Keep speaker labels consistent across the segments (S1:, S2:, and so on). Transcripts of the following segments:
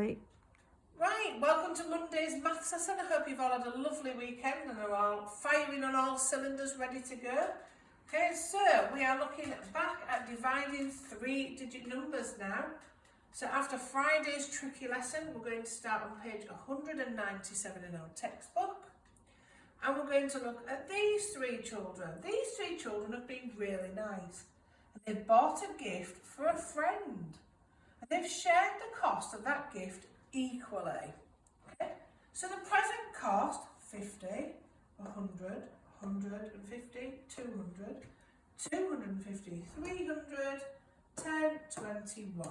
S1: Right, welcome to Monday's Maths Lesson. I hope you've all had a lovely weekend and are all firing on all cylinders, ready to go. Okay, so we are looking back at dividing three-digit numbers now. So after Friday's tricky lesson, we're going to start on page 197 in our textbook. And we're going to look at these three children. These three children have been really nice. And they've bought a gift for a friend. And they've shared the cost of that gift equally. Okay? So the present cost, 50, 100, 150, 200, 250, 300, 10, 21.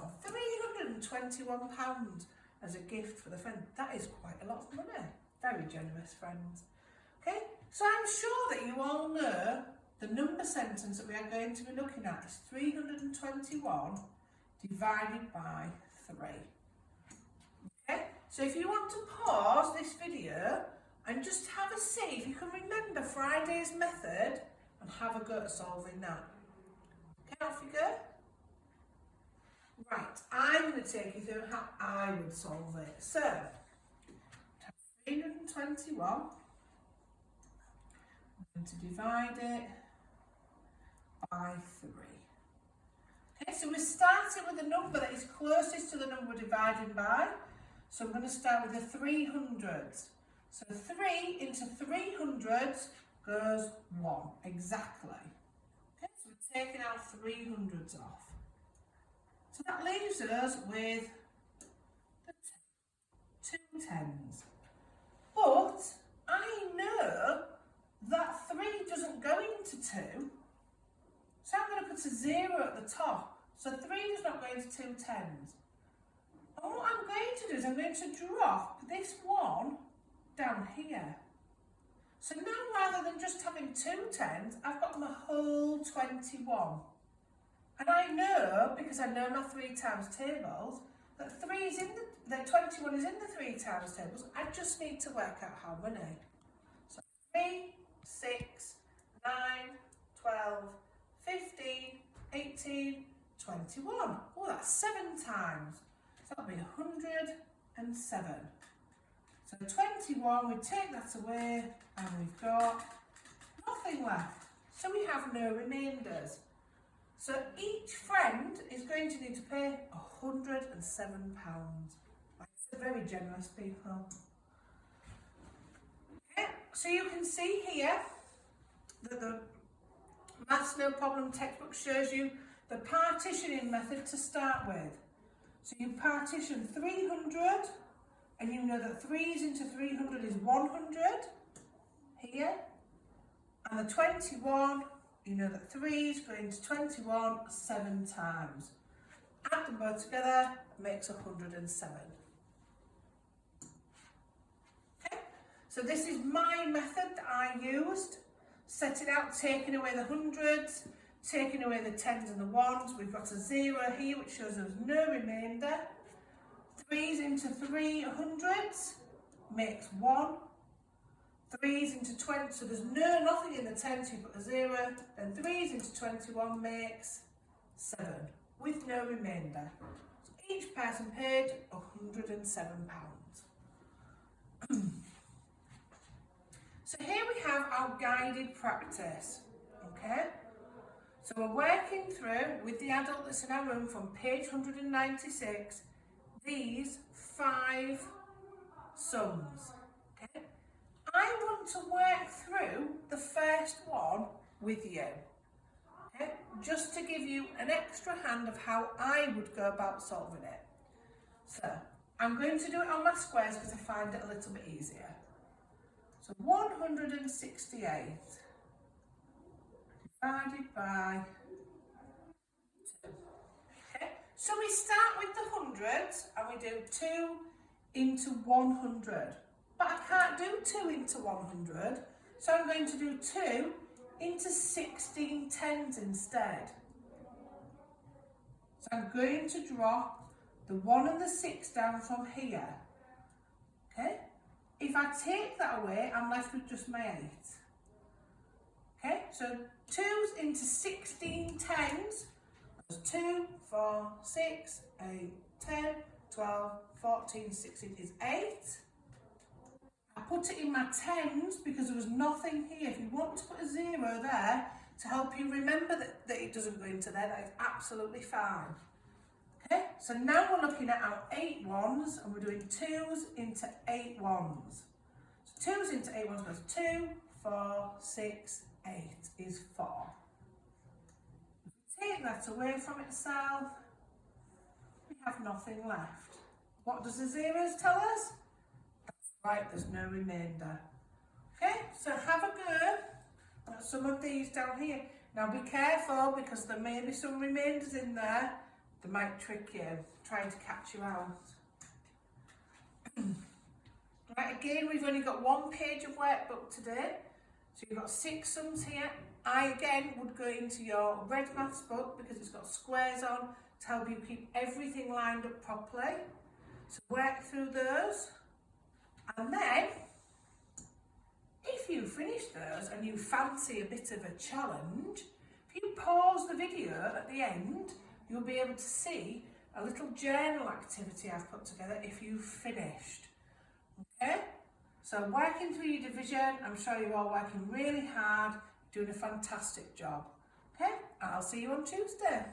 S1: £321 as a gift for the friend. That is quite a lot of money. Very generous, friends. Okay, so I'm sure that you all know the number sentence that we are going to be looking at is 321 divided by 3. Okay, so if you want to pause this video and just have a see if you can remember Friday's method and have a go at solving that. Okay, off you go. Right, I'm going to take you through how I would solve it. So, 321, I'm going to divide it by 3. Okay, so we're starting with the number that is closest to the number we're dividing by. So I'm going to start with the 300s. So 3 into 300s goes 1, exactly. Okay, so we're taking our 300s off. So that leaves us with the two tens. But I know that 3 doesn't go into 2. So I'm going to put a 0 at the top. So 3 does not go into 2 tens. And what I'm going to do is I'm going to drop this 1 down here. So now rather than just having 2 tens, I've got my whole 21. And I know, because I know my 3 times tables, that 3 is in that 21 is in the 3 times tables. I just need to work out how many. So 3, 6, 9, 12, 15, 18, 21. Oh, that's 7 times. So that'll be 107. So 21, we take that away and we've got nothing left. So we have no remainders. So each friend is going to need to pay £107. That's very generous, people. Okay, so you can see here that the Maths No Problem textbook shows you the partitioning method to start with. So you partition 300, and you know that 3's into 300 is 100 here. And the 21, you know that 3's going to 21 7 times. Add them both together, makes 107. Okay, so this is my method that I used. Set it out, taking away the hundreds, taking away the tens and the ones. We've got a 0 here, which shows us no remainder. 3's into 300s makes 1. 3's into 20, so there's nothing in the 10, so you put a 0. Then 3's into 21 makes 7, with no remainder. So each person paid £107. So here we have our guided practice, okay? So we're working through, with the adult that's in our room, from page 196, these 5 sums, okay? I want to work through the first one with you, okay? Just to give you an extra hand of how I would go about solving it. So I'm going to do it on my squares because I find it a little bit easier. So 168 divided by 2. Okay, so we start with the hundreds and we do 2 into 100. But I can't do 2 into 100, so I'm going to do 2 into 16 tens instead. So I'm going to drop the 1 and the 6 down from here. Okay? If I take that away, I'm left with just my 8. Okay, so 2's into 16 tens. That's 2, 4, 6, 8, 10, 12, 14, 16 is 8. I put it in my tens because there was nothing here. If you want to put a 0 there to help you remember that it doesn't go into there, that is absolutely fine. Okay, so now we're looking at our 8 ones and we're doing 2s into 8 ones. So 2s into 8 ones goes 2, 4, 6, 8 is 4. If we take that away from itself, we have nothing left. What does the zeros tell us? That's right, there's no remainder. Okay, so have a go at some of these down here. Now be careful because there may be some remainders in there. They might trick you, trying to catch you out. Right, again, we've only got 1 page of workbook today. So you've got 6 sums here. I, again, would go into your red maths book because it's got squares on to help you keep everything lined up properly. So work through those. And then, if you finish those and you fancy a bit of a challenge, if you pause the video at the end, you'll be able to see a little journal activity I've put together if you've finished. Okay? So working through your division, I'm sure you're all working really hard, doing a fantastic job. Okay? I'll see you on Tuesday.